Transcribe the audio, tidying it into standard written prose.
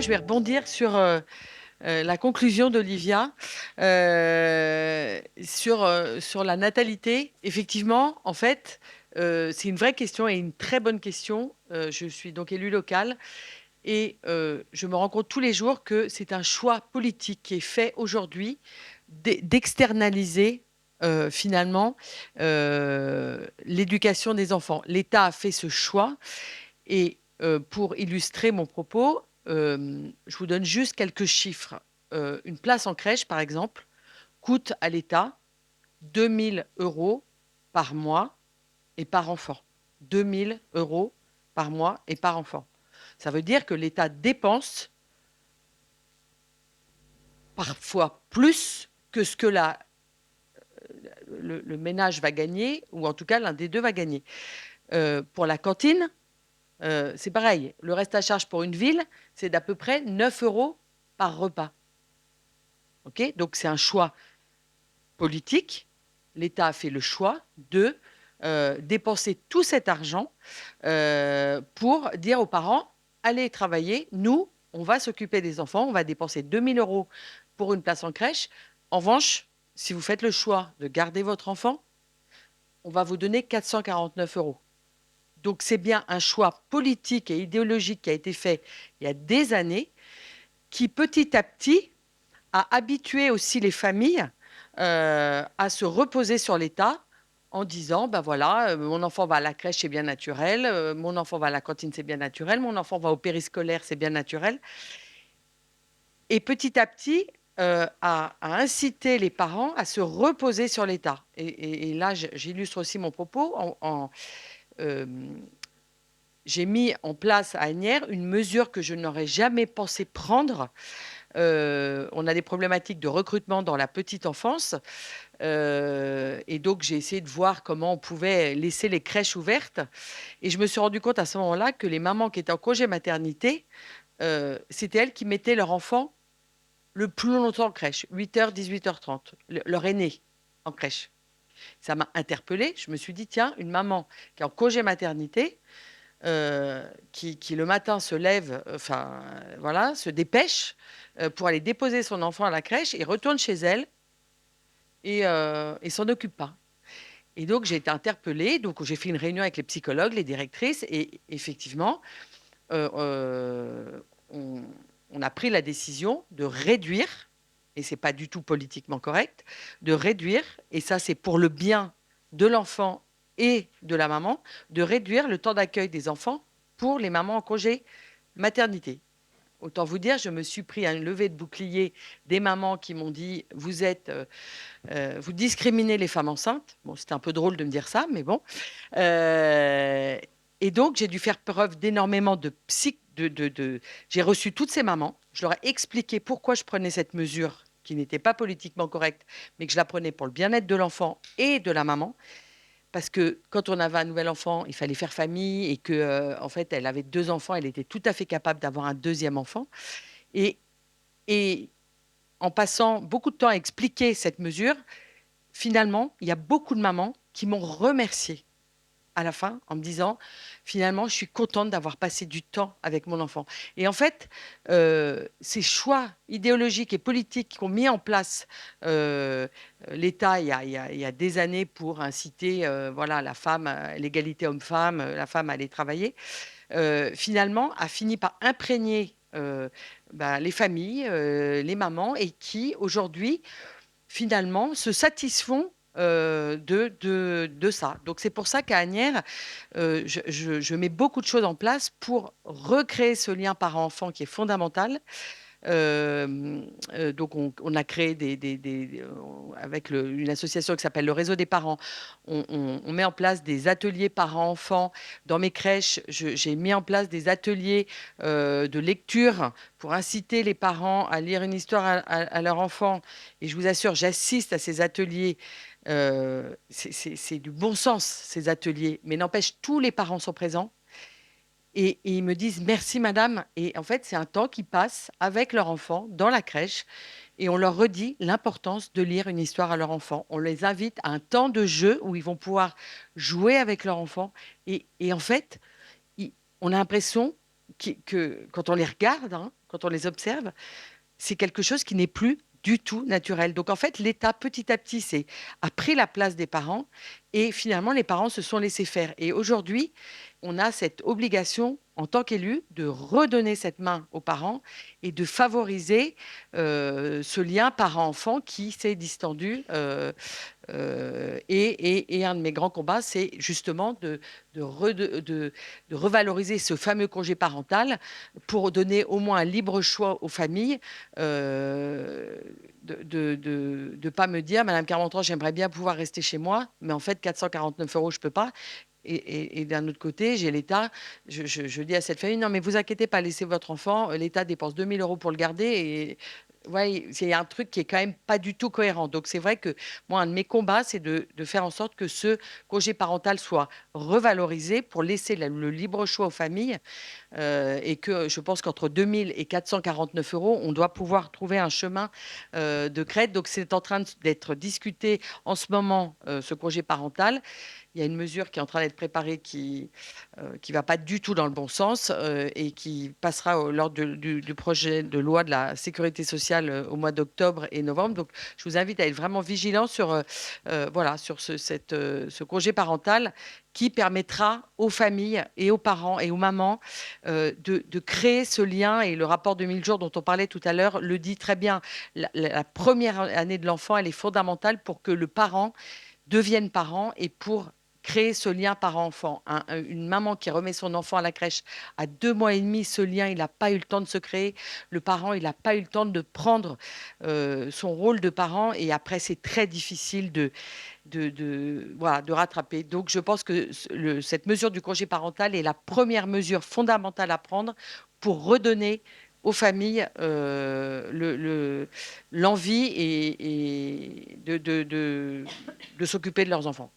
je vais rebondir sur la conclusion d'Olivia sur la natalité. Effectivement, en fait, c'est une vraie question et une très bonne question. Je suis donc élue locale et je me rends compte tous les jours que c'est un choix politique qui est fait aujourd'hui d'externaliser finalement l'éducation des enfants. L'État a fait ce choix et pour illustrer mon propos, je vous donne juste quelques chiffres. Une place en crèche, par exemple, coûte à l'État 2 000 € par mois et par enfant. 2 000 € par mois et par enfant. Ça veut dire que l'État dépense parfois plus que ce que le ménage va gagner, ou en tout cas l'un des deux va gagner. Pour la cantine, c'est pareil. Le reste à charge pour une ville, c'est d'à peu près 9 € par repas. Ok, donc c'est un choix politique. L'État a fait le choix de dépenser tout cet argent pour dire aux parents, allez travailler, nous, on va s'occuper des enfants, on va dépenser 2 000 € pour une place en crèche. En revanche, si vous faites le choix de garder votre enfant, on va vous donner 449 €. Donc c'est bien un choix politique et idéologique qui a été fait il y a des années, qui petit à petit a habitué aussi les familles à se reposer sur l'État en disant, ben voilà, mon enfant va à la crèche, c'est bien naturel, mon enfant va à la cantine, c'est bien naturel, mon enfant va au périscolaire, c'est bien naturel. Et petit à petit, à inciter les parents à se reposer sur l'État. Et là, j'illustre aussi mon propos euh, j'ai mis en place à Asnières une mesure que je n'aurais jamais pensé prendre. On a des problématiques de recrutement dans la petite enfance. Et donc, j'ai essayé de voir comment on pouvait laisser les crèches ouvertes. Et je me suis rendu compte à ce moment-là que les mamans qui étaient en congé maternité, c'était elles qui mettaient leur enfant le plus longtemps en crèche, 8h, 18h30, leur aîné en crèche. Ça m'a interpellée. Je me suis dit, tiens, une maman qui est en congé maternité, qui le matin se lève, enfin voilà, se dépêche pour aller déposer son enfant à la crèche et retourne chez elle et s'en occupe pas. Et donc j'ai été interpellée, donc j'ai fait une réunion avec les psychologues, les directrices, et effectivement, euh, euh, on, on a pris la décision de réduire, et c'est pas du tout politiquement correct, de réduire, et ça c'est pour le bien de l'enfant et de la maman, de réduire le temps d'accueil des enfants pour les mamans en congé maternité. Autant vous dire, je me suis pris un lever de bouclier des mamans qui m'ont dit, vous discriminez les femmes enceintes. Bon, c'était un peu drôle de me dire ça, mais bon. Euh, et donc, j'ai dû faire preuve d'énormément de J'ai reçu toutes ces mamans. Je leur ai expliqué pourquoi je prenais cette mesure qui n'était pas politiquement correcte, mais que je la prenais pour le bien-être de l'enfant et de la maman. Parce que quand on avait un nouvel enfant, il fallait faire famille et que, en fait, elle avait 2 enfants. Elle était tout à fait capable d'avoir un deuxième enfant. Et, et en passant beaucoup de temps à expliquer cette mesure, finalement, il y a beaucoup de mamans qui m'ont remercié à la fin en me disant, finalement, je suis contente d'avoir passé du temps avec mon enfant. Et en fait, ces choix idéologiques et politiques qu'ont mis en place l'État il y a des années pour inciter voilà, la femme, l'égalité homme-femme, la femme à aller travailler, finalement, a fini par imprégner les familles, les mamans, et qui, aujourd'hui, finalement, se satisfont de ça. Donc c'est pour ça qu'à Asnières, je mets beaucoup de choses en place pour recréer ce lien parent-enfant qui est fondamental. Donc on a créé avec une association qui s'appelle le Réseau des parents, on met en place des ateliers parents-enfants. Dans mes crèches, j'ai mis en place des ateliers de lecture pour inciter les parents à lire une histoire à leur enfant. Et je vous assure, j'assiste à ces ateliers. C'est du bon sens, ces ateliers, mais n'empêche, tous les parents sont présents. Et ils me disent merci madame. Et en fait, c'est un temps qu'ils passent avec leur enfant dans la crèche, et on leur redit l'importance de lire une histoire à leur enfant. On les invite à un temps de jeu où ils vont pouvoir jouer avec leur enfant. Et en fait, on a l'impression que quand on les regarde, hein, quand on les observe, c'est quelque chose qui n'est plus du tout naturel. Donc en fait, l'État, petit à petit, a pris la place des parents et finalement, les parents se sont laissés faire. Et aujourd'hui, on a cette obligation, en tant qu'élu, de redonner cette main aux parents et de favoriser ce lien parent-enfant qui s'est distendu. Et un de mes grands combats, c'est justement de revaloriser ce fameux congé parental pour donner au moins un libre choix aux familles, de pas me dire, Madame Carpentras, j'aimerais bien pouvoir rester chez moi, mais en fait, 449 euros, je peux pas. Et d'un autre côté, j'ai l'État. Je dis à cette famille, non, mais vous inquiétez pas, laissez votre enfant. L'État dépense 2000 € pour le garder. Et ouais, c'est un truc qui est quand même pas du tout cohérent. Donc c'est vrai que moi, un de mes combats, c'est de faire en sorte que ce congé parental soit revalorisé pour laisser le libre choix aux familles. Et que je pense qu'entre 2000 et 449 euros, on doit pouvoir trouver un chemin de crête. Donc c'est en train d'être discuté en ce moment, ce congé parental. Il y a une mesure qui est en train d'être préparée qui va pas du tout dans le bon sens, et qui passera lors du projet de loi de la sécurité sociale au mois d'octobre et novembre. Donc, je vous invite à être vraiment vigilant sur, voilà, sur ce congé parental qui permettra aux familles et aux parents et aux mamans de créer ce lien. Et le rapport de 1000 jours dont on parlait tout à l'heure le dit très bien. La première année de l'enfant, elle est fondamentale pour que le parent deviennent parents et pour créer ce lien parent-enfant. Une maman qui remet son enfant à la crèche à 2 mois et demi, ce lien, il n'a pas eu le temps de se créer. Le parent, il n'a pas eu le temps de prendre son rôle de parent. Et après, c'est très difficile voilà, de rattraper. Donc, je pense que cette mesure du congé parental est la première mesure fondamentale à prendre pour redonner aux familles l'envie et de s'occuper de leurs enfants.